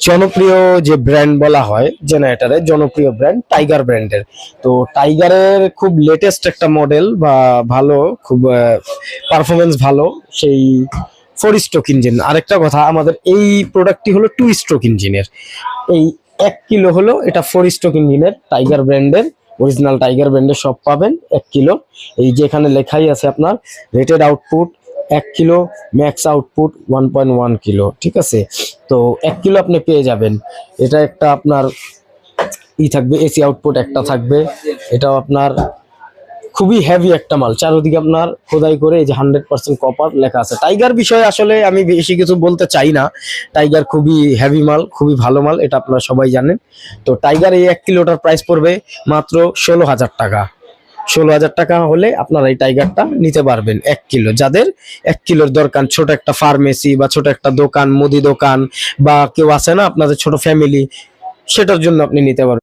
জনপ্রিয় যে ব্র্যান্ড বলা হয় জেনারেটরের জনপ্রিয় ব্র্যান্ড টাইগার ব্র্যান্ডের। তো টাইগারের খুব লেটেস্ট একটা মডেল বা ভালো খুব পারফরমেন্স ভালো সেই 4 স্ট্রোক ইঞ্জিন। আরেকটা কথা, আমাদের এই প্রোডাক্টটি হলো 2 স্ট্রোক ইঞ্জিনের। এই 1 কিলো হলো এটা 4 স্ট্রোক ইঞ্জিনের টাইগার ব্র্যান্ডের, অরিজিনাল টাইগার ব্র্যান্ডের সব পাবেন 1 কিলো। এই যেখানে লেখাই আছে আপনার rated output 1 kilo, max output 1.1 kilo, ঠিক আছে। তো 1 কিলো আপনি পেয়ে যাবেন। এটা একটা আপনার থাকবে, এসি আউটপুট একটা থাকবে। এটাও আপনার খুবই হেভি একটা মাল, চারদিকে আপনার খোদাই করে এই যে 100% কপার লেখা আছে। টাইগার বিষয়ে আসলে আমি বেশি কিছু বলতে চাই না, টাইগার খুবই হেভি মাল, খুবই ভালো মাল, এটা আপনারা সবাই জানেন। তো টাইগার এই 1 কিলোটার প্রাইস পড়বে মাত্র 16,000 টাকা। 16,000 টাকা হলে আপনারা এই টাইগারটা নিতে পারবেন 1 কিলো। যাদের 1 কিলোর দরকার, ছোট একটা ফার্মেসি বা ছোট একটা দোকান, মুদি দোকান, বা কেউ আছে না আপনাদের ছোট ফ্যামিলি, সেটার জন্য আপনি নিতে পারবেন।